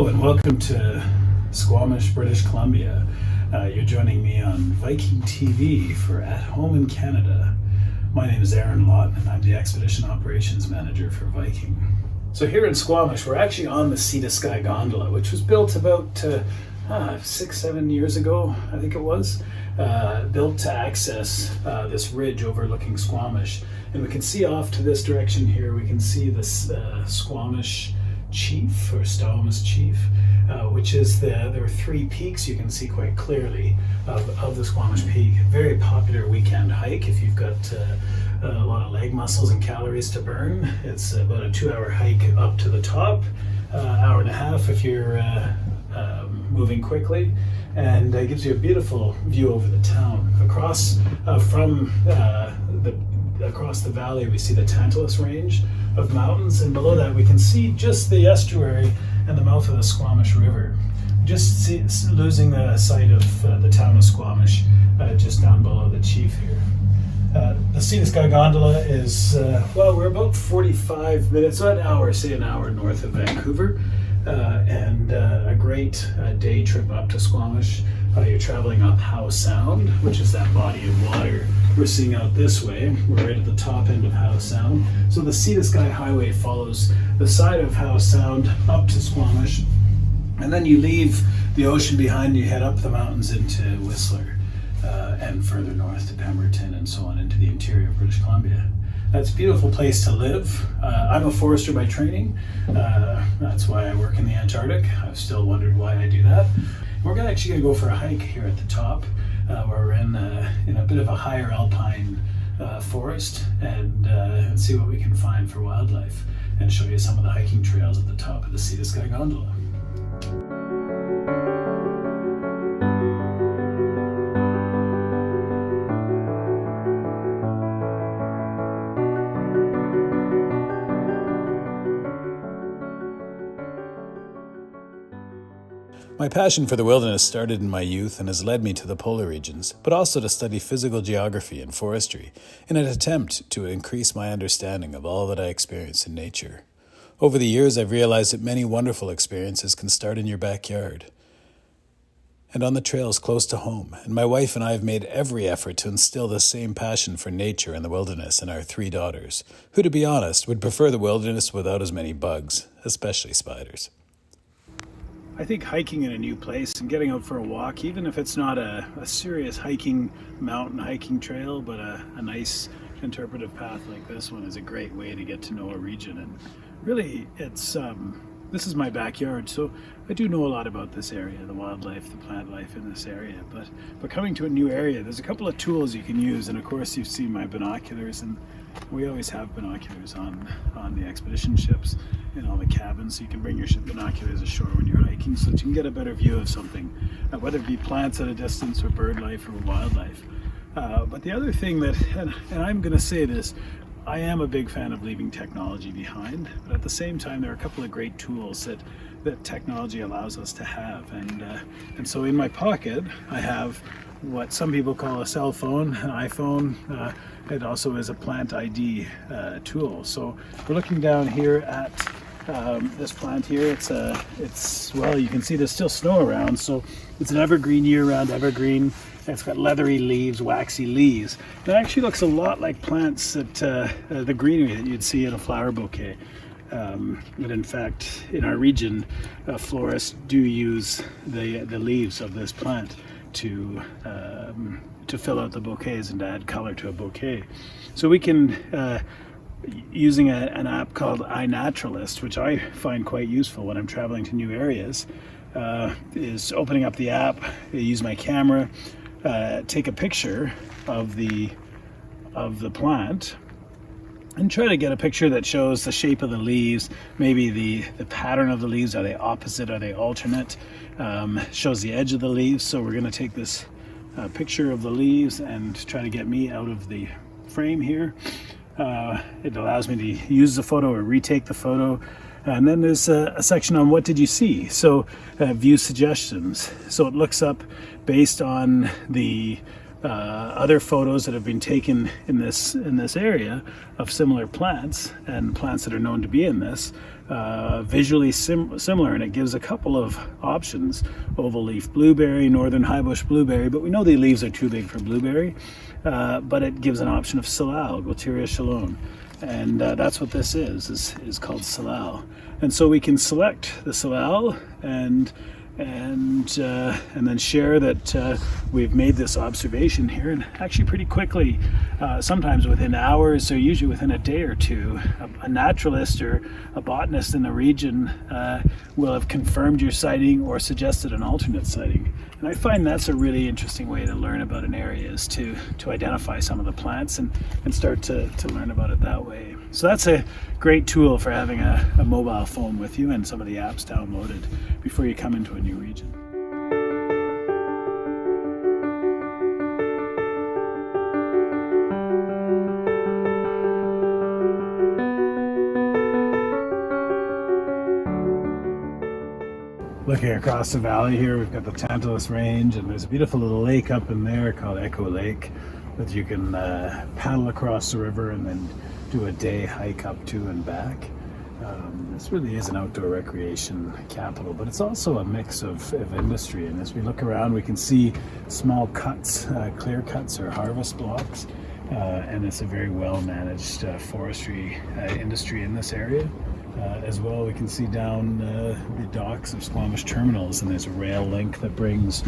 Hello and welcome to Squamish, British Colombia. You're joining me on Viking.TV for At Home in Canada. My name is Lawton and I'm the Expedition Operations Manager for Viking. So here in Squamish, we're actually on the Sea to Sky gondola, which was built about 6-7 years ago, I think it was. Built to access this ridge overlooking Squamish. And we can see off to this direction here, we can see this Squamish Chief or Squamish Chief, which is there are three peaks you can see quite clearly of the Squamish Peak. Very popular weekend hike if you've got a lot of leg muscles and calories to burn. It's about a 2-hour hike up to the top, hour and a half if you're moving quickly, and it gives you a beautiful view over the town. Across across the valley we see the Tantalus Range of mountains, and below that we can see just the estuary and the mouth of the Squamish River. Just losing the sight of the town of Squamish just down below the Chief here. The Sea to Sky gondola is, we're about 45 minutes, so an hour north of Vancouver, and a great day trip up to Squamish. You're traveling up Howe Sound, which is that body of water we're seeing out this way. We're right at the top end of Howe Sound. So the Sea to Sky highway follows the side of Howe Sound up to Squamish, and then you leave the ocean behind, you head up the mountains into Whistler, and further north to Pemberton and so on into the interior of British Columbia. It's a beautiful place to live. I'm a forester by training. That's why I work in the Antarctic. I've still wondered why I do that. We're actually going to go for a hike here at the top, where we're in a bit of a higher alpine forest, and see what we can find for wildlife, and show you some of the hiking trails at the top of the Sea to Sky gondola. My passion for the wilderness started in my youth and has led me to the polar regions, but also to study physical geography and forestry in an attempt to increase my understanding of all that I experience in nature. Over the years, I've realized that many wonderful experiences can start in your backyard and on the trails close to home, and my wife and I have made every effort to instill the same passion for nature and the wilderness in our 3 daughters, who, to be honest, would prefer the wilderness without as many bugs, especially spiders. I think hiking in a new place and getting out for a walk, even if it's not a serious mountain hiking trail, but a nice interpretive path like this one, is a great way to get to know a region. And really, this is my backyard, so I do know a lot about this area, the wildlife, the plant life in this area. But coming to a new area, there's a couple of tools you can use, and of course you've seen my binoculars, and we always have binoculars on the expedition ships in all the cabins, so you can bring your binoculars ashore when you're hiking so that you can get a better view of something, whether it be plants at a distance or bird life or wildlife. But the other thing that, and I'm going to say this, I am a big fan of leaving technology behind, but at the same time there are a couple of great tools that technology allows us to have, and so in my pocket I have what some people call a cell phone, an iPhone. It also is a plant ID tool. So we're looking down here at this plant here. It's you can see there's still snow around, so it's an evergreen, year-round evergreen. It's got leathery leaves, waxy leaves. It actually looks a lot like plants that the greenery that you'd see in a flower bouquet. But in fact, in our region, florists do use the leaves of this plant to fill out the bouquets and to add color to a bouquet. So we can, using an app called iNaturalist, which I find quite useful when I'm traveling to new areas, is opening up the app, use my camera, take a picture of the plant, and try to get a picture that shows the shape of the leaves, maybe the pattern of the leaves. Are they opposite? Are they alternate? Shows the edge of the leaves. So we're going to take this picture of the leaves and try to get me out of the frame here. It allows me to use the photo or retake the photo. And then there's a section on what did you see? So view suggestions. So it looks up based on the other photos that have been taken in this area of similar plants and plants that are known to be in this, visually similar, and it gives a couple of options: oval leaf blueberry, northern highbush blueberry, but we know the leaves are too big for blueberry, but it gives an option of salal, Gualteria chalone, and that's what this is called salal. And so we can select the salal and then share that we've made this observation here, and actually pretty quickly, sometimes within hours or usually within a day or two, a naturalist or a botanist in the region will have confirmed your sighting or suggested an alternate sighting. And I find that's a really interesting way to learn about an area, is to identify some of the plants and start to learn about it that way. So that's a great tool for having a mobile phone with you and some of the apps downloaded before you come into a new region. Looking across the valley here, we've got the Tantalus Range, and there's a beautiful little lake up in there called Echo Lake that you can paddle across the river and then do a day hike up to and back. This really is an outdoor recreation capital, but it's also a mix of industry. And as we look around, we can see small cuts, clear cuts or harvest blocks, and it's a very well managed forestry industry in this area. As well, we can see down the docks of Squamish terminals, and there's a rail link that brings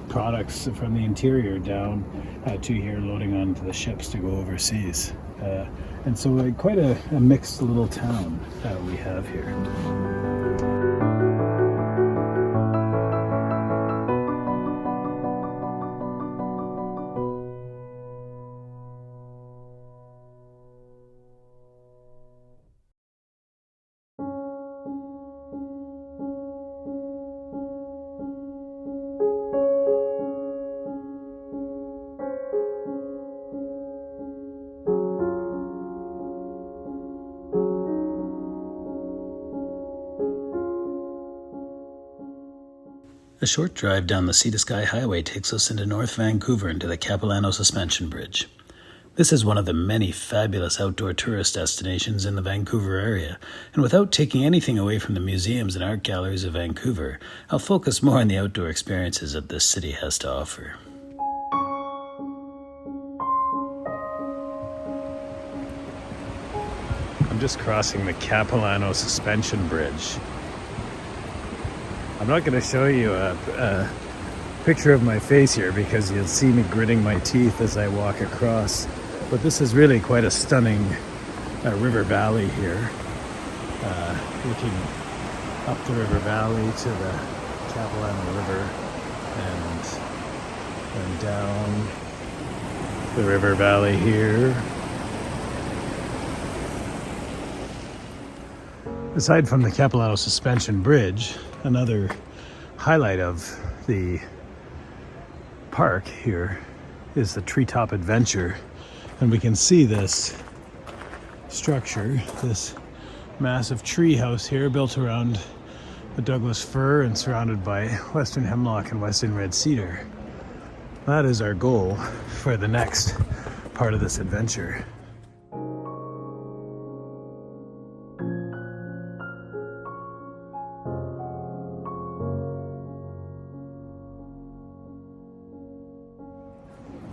products from the interior down to here, loading onto the ships to go overseas. And so quite a mixed little town we have here. A short drive down the Sea to Sky Highway takes us into North Vancouver into the Capilano Suspension Bridge. This is one of the many fabulous outdoor tourist destinations in the Vancouver area, and without taking anything away from the museums and art galleries of Vancouver, I'll focus more on the outdoor experiences that this city has to offer. I'm just crossing the Capilano Suspension Bridge. I'm not going to show you a picture of my face here because you'll see me gritting my teeth as I walk across. But this is really quite a stunning river valley here. Looking up the river valley to the Capilano River and down the river valley here. Aside from the Capilano Suspension Bridge, another highlight of the park here is the Treetop Adventure. And we can see this structure, this massive tree house here built around the Douglas fir and surrounded by western hemlock and western red cedar. That is our goal for the next part of this adventure.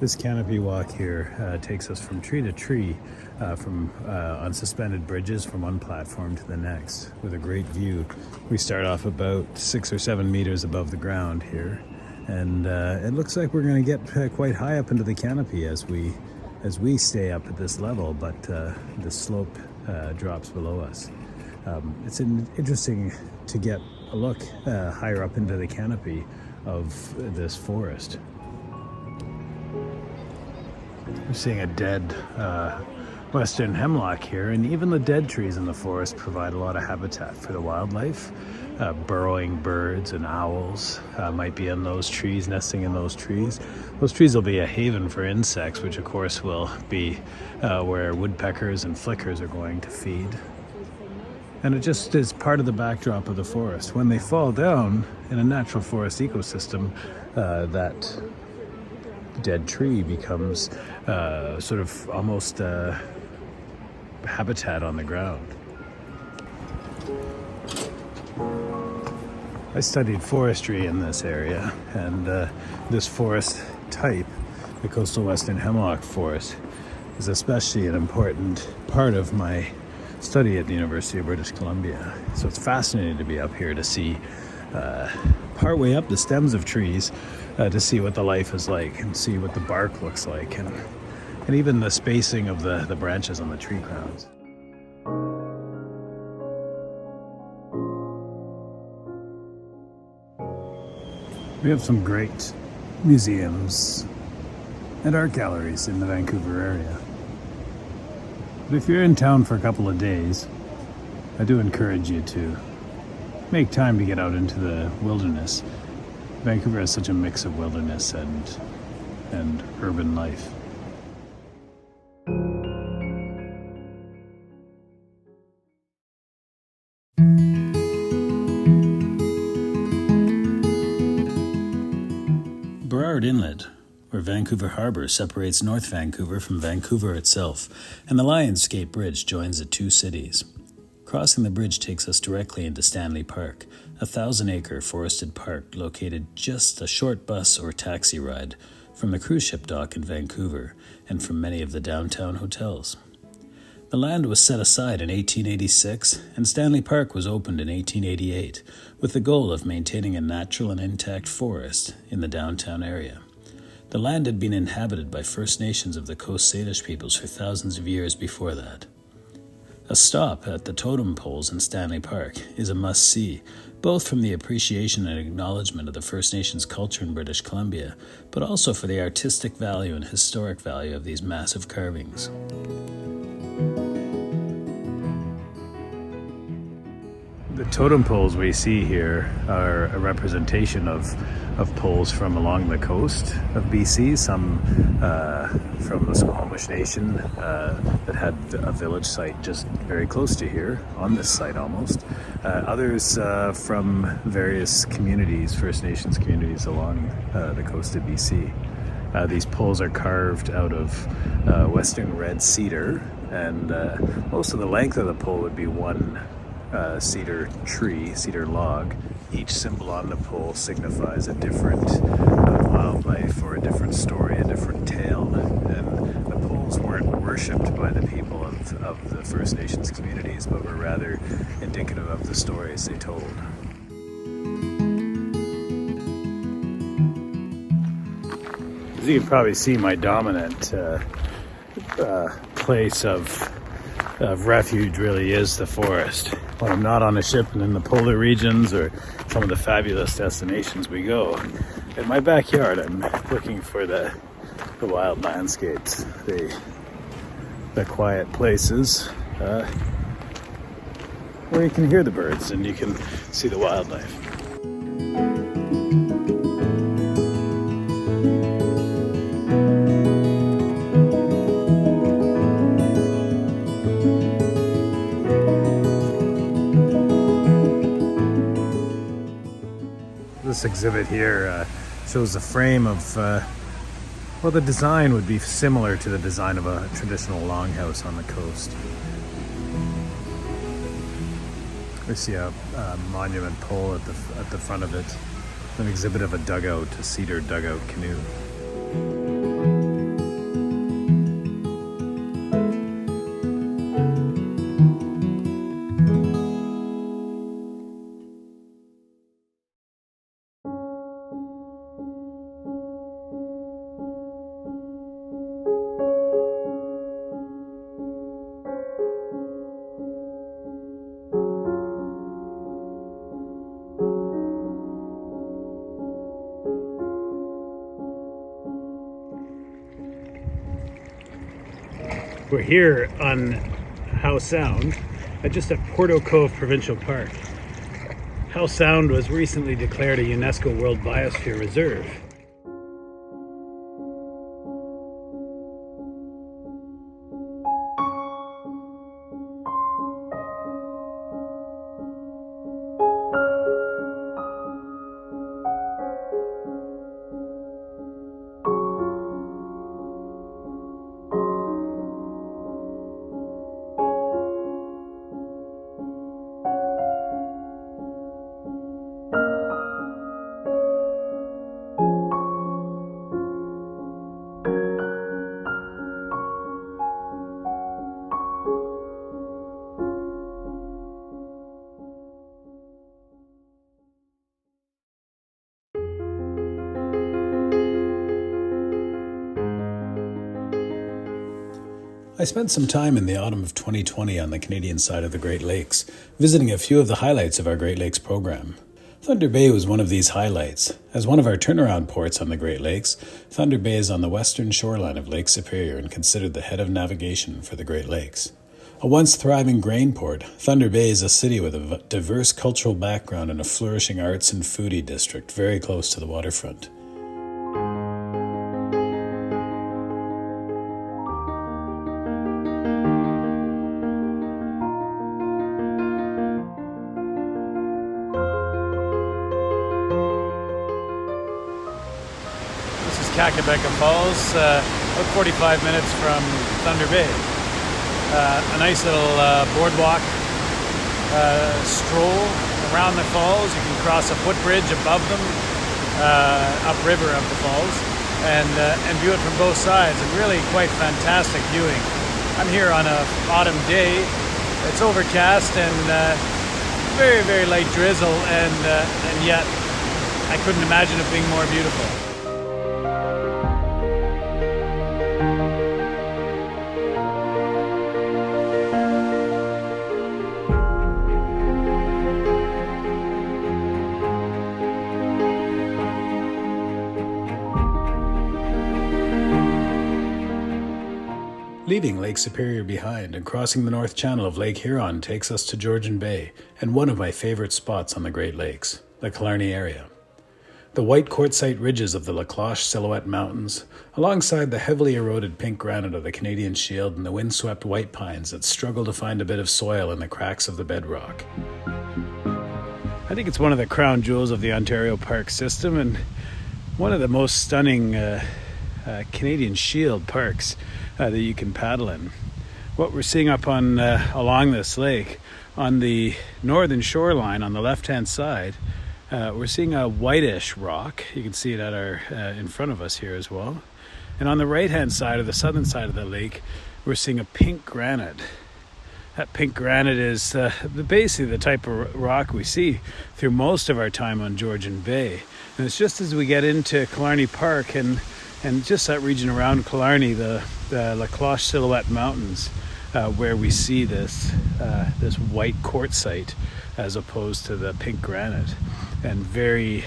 This canopy walk here takes us from tree to tree, on suspended bridges from one platform to the next, with a great view. We start off about 6 or 7 meters above the ground here, and it looks like we're going to get quite high up into the canopy as we stay up at this level, but the slope drops below us. It's interesting to get a look higher up into the canopy of this forest. We're seeing a dead western hemlock here, and even the dead trees in the forest provide a lot of habitat for the wildlife. Burrowing birds and owls might be in those trees, nesting in those trees. Those trees will be a haven for insects, which of course will be where woodpeckers and flickers are going to feed. And it just is part of the backdrop of the forest. When they fall down in a natural forest ecosystem, that dead tree becomes sort of almost habitat on the ground. I studied forestry in this area, and this forest type, the coastal western hemlock forest, is especially an important part of my study at the University of British Columbia. So it's fascinating to be up here to see partway up the stems of trees to see what the life is like and see what the bark looks like, and even the spacing of the branches on the tree crowns. We have some great museums and art galleries in the Vancouver area. But if you're in town for a couple of days, I do encourage you to make time to get out into the wilderness. Vancouver has such a mix of wilderness and urban life. Burrard Inlet, where Vancouver Harbour separates North Vancouver from Vancouver itself, and the Lions Gate Bridge joins the two cities. Crossing the bridge takes us directly into Stanley Park, a 1,000-acre forested park located just a short bus or taxi ride from the cruise ship dock in Vancouver and from many of the downtown hotels. The land was set aside in 1886, and Stanley Park was opened in 1888, with the goal of maintaining a natural and intact forest in the downtown area. The land had been inhabited by First Nations of the Coast Salish peoples for thousands of years before that. A stop at the totem poles in Stanley Park is a must-see, both from the appreciation and acknowledgement of the First Nations culture in British Columbia, but also for the artistic value and historic value of these massive carvings. The totem poles we see here are a representation of poles from along the coast of BC, some from the Squamish Nation that had a village site just very close to here, on this site almost. Others from various communities, First Nations communities along the coast of BC. These poles are carved out of western red cedar, and most of the length of the pole would be one cedar tree, cedar log. Each symbol on the pole signifies a different wildlife or a different story, a different tale. And the poles weren't worshipped by the people of the First Nations communities, but were rather indicative of the stories they told. As you can probably see, my dominant place of refuge really is the forest. When I'm not on a ship and in the polar regions or some of the fabulous destinations we go, in my backyard I'm looking for the wild landscapes, the quiet places where you can hear the birds and you can see the wildlife. This exhibit here shows the frame of, well, the design would be similar to the design of a traditional longhouse on the coast. We see a monument pole at the front of it, an exhibit of a dugout, a cedar dugout canoe. We're here on Howe Sound, just at Porto Cove Provincial Park. Howe Sound was recently declared a UNESCO World Biosphere Reserve. I spent some time in the autumn of 2020 on the Canadian side of the Great Lakes, visiting a few of the highlights of our Great Lakes program. Thunder Bay was one of these highlights. As one of our turnaround ports on the Great Lakes, Thunder Bay is on the western shoreline of Lake Superior and considered the head of navigation for the Great Lakes. A once thriving grain port, Thunder Bay is a city with a diverse cultural background and a flourishing arts and foodie district very close to the waterfront. Capilano Falls, about 45 minutes from Thunder Bay. A nice little boardwalk stroll around the falls. You can cross a footbridge above them, upriver of the falls, and view it from both sides. And really quite fantastic viewing. I'm here on an autumn day. It's overcast and very, very light drizzle, and yet I couldn't imagine it being more beautiful. Leaving Lake Superior behind and crossing the North Channel of Lake Huron takes us to Georgian Bay and one of my favorite spots on the Great Lakes, the Killarney area. The white quartzite ridges of the La Cloche Silhouette Mountains, alongside the heavily eroded pink granite of the Canadian Shield and the windswept white pines that struggle to find a bit of soil in the cracks of the bedrock. I think it's one of the crown jewels of the Ontario Park system and one of the most stunning Canadian Shield parks that you can paddle in. What we're seeing up on along this lake, on the northern shoreline on the left-hand side, we're seeing a whitish rock. You can see it at our in front of us here as well. And on the right-hand side, or the southern side of the lake, we're seeing a pink granite. That pink granite is basically the type of rock we see through most of our time on Georgian Bay. And it's just as we get into Killarney Park and just that region around Killarney, the La Cloche Silhouette Mountains, where we see this white quartzite as opposed to the pink granite, and very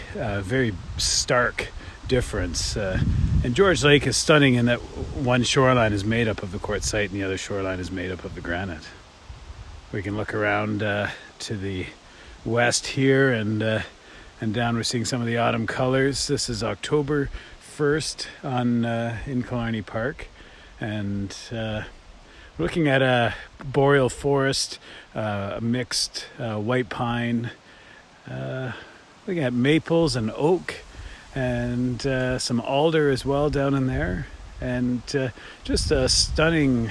stark difference. And George Lake is stunning in that one shoreline is made up of the quartzite and the other shoreline is made up of the granite. We can look around to the west here and down. We're seeing some of the autumn colors. This is October 1st in Killarney Park, and we're looking at a boreal forest, a mixed white pine, looking at maples and oak, and some alder as well down in there, and just a stunning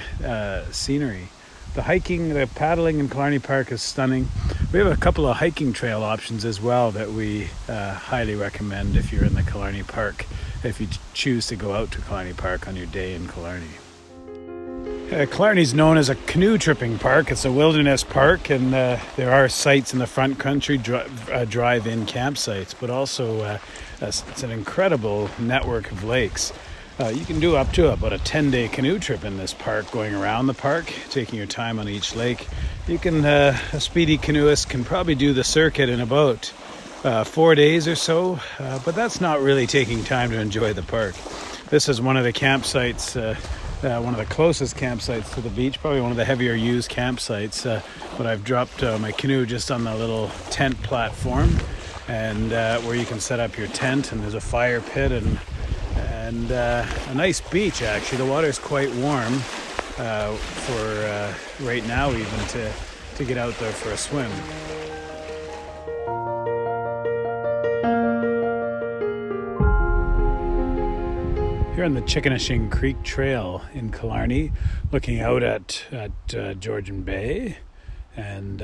scenery. The paddling in Killarney Park is stunning. We have a couple of hiking trail options as well that we highly recommend if you're in the Killarney Park, if you choose to go out to Killarney Park on your day in Killarney. Killarney is known as a canoe tripping park. It's a wilderness park, and there are sites in the front country, drive-in campsites, but also it's an incredible network of lakes. You can do up to about a 10-day canoe trip in this park, going around the park, taking your time on each lake. You can, a speedy canoeist can probably do the circuit in about 4 days or so, but that's not really taking time to enjoy the park. This is one of the campsites, one of the closest campsites to the beach, probably one of the heavier used campsites, but I've dropped my canoe just on the little tent platform, and where you can set up your tent, and there's a fire pit and a nice beach. Actually, the water is quite warm for right now, even to get out there for a swim. Here on the Chickenishing Creek Trail in Killarney, looking out at Georgian Bay, and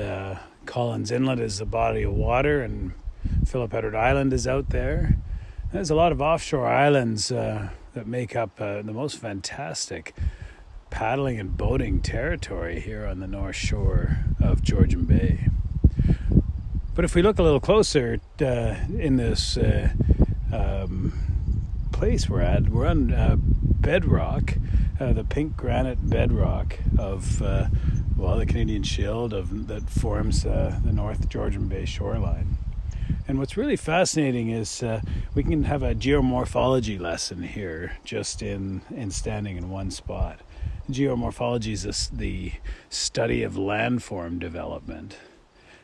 Collins Inlet is the body of water, and Philip Edward Island is out there. There's a lot of offshore islands that make up the most fantastic paddling and boating territory here on the north shore of Georgian Bay. But if we look a little closer in this place we're on bedrock, the pink granite bedrock of the Canadian Shield that forms the North Georgian Bay shoreline. And what's really fascinating is we can have a geomorphology lesson here just in standing in one spot. Geomorphology is the study of landform development.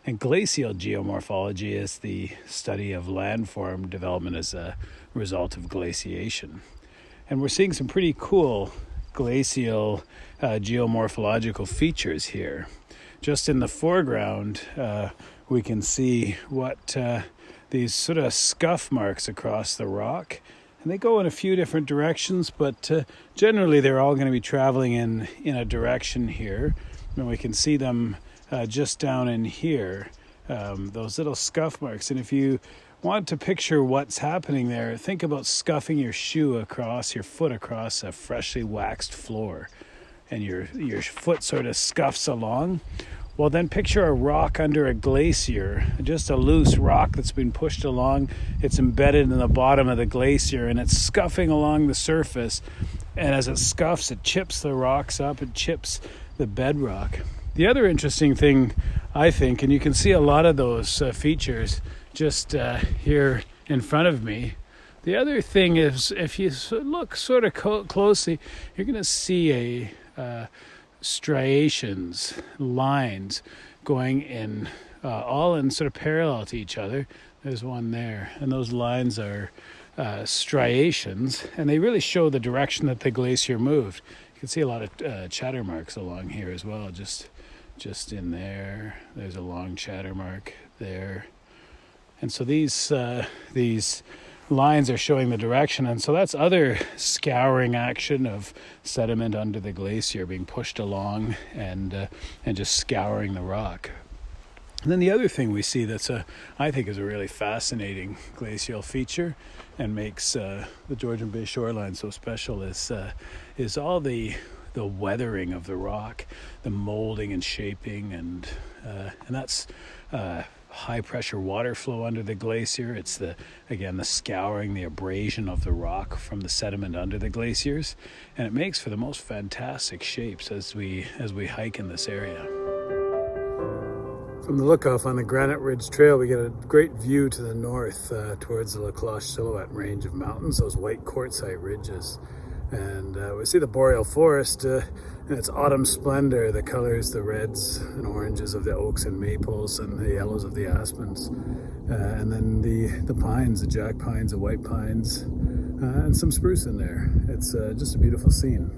And glacial geomorphology is the study of landform development as a result of glaciation. And we're seeing some pretty cool glacial geomorphological features here. Just in the foreground, we can see what these sort of scuff marks across the rock. And they go in a few different directions, but generally they're all going to be traveling in a direction here. And we can see them just down in here, those little scuff marks. And if you want to picture what's happening there, think about scuffing your foot across a freshly waxed floor. And your foot sort of scuffs along. Well, then picture a rock under a glacier, just a loose rock that's been pushed along. It's embedded in the bottom of the glacier and it's scuffing along the surface. And as it scuffs, it chips the rocks up, it chips the bedrock. The other interesting thing, I think, and you can see a lot of those features just here in front of me. The other thing is, if you look sort of closely, you're going to see striations, lines going in, all in sort of parallel to each other. There's one there, and those lines are striations, and they really show the direction that the glacier moved. You can see a lot of chatter marks along here as well, just in there. There's a long chatter mark there. And so these lines are showing the direction, and so that's other scouring action of sediment under the glacier being pushed along and just scouring the rock. And then the other thing we see that's I think is a really fascinating glacial feature and makes the Georgian Bay shoreline so special is all the weathering of the rock, the molding and shaping, and that's high pressure water flow under the glacier. It's the scouring, the abrasion of the rock from the sediment under the glaciers, and it makes for the most fantastic shapes as we hike in this area. From the lookoff on the Granite Ridge Trail, we get a great view to the north towards the La Cloche Silhouette range of mountains, those white quartzite ridges. And we see the boreal forest in its autumn splendor, the colors, the reds and oranges of the oaks and maples and the yellows of the aspens. And then the pines, the jack pines, the white pines, and some spruce in there. It's just a beautiful scene.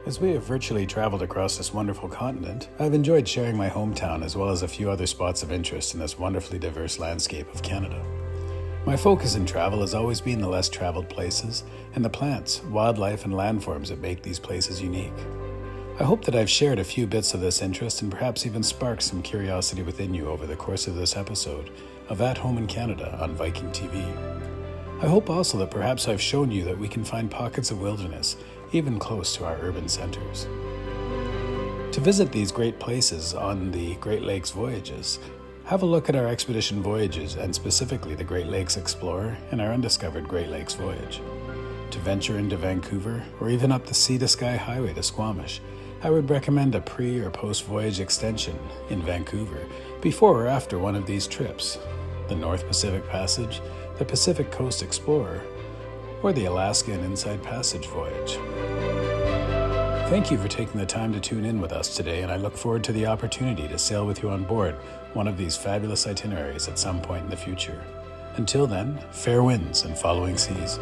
As we have virtually traveled across this wonderful continent, I've enjoyed sharing my hometown as well as a few other spots of interest in this wonderfully diverse landscape of Canada. My focus in travel has always been the less traveled places and the plants, wildlife, and landforms that make these places unique. I hope that I've shared a few bits of this interest and perhaps even sparked some curiosity within you over the course of this episode of At Home in Canada on Viking.TV. I hope also that perhaps I've shown you that we can find pockets of wilderness even close to our urban centers. To visit these great places on the Great Lakes voyages, have a look at our expedition voyages and specifically the Great Lakes Explorer and our Undiscovered Great Lakes Voyage. To venture into Vancouver or even up the Sea to Sky Highway to Squamish, I would recommend a pre- or post-voyage extension in Vancouver before or after one of these trips, the North Pacific Passage, the Pacific Coast Explorer, or the Alaska and Inside Passage voyage. Thank you for taking the time to tune in with us today, and I look forward to the opportunity to sail with you on board one of these fabulous itineraries at some point in the future. Until then, fair winds and following seas.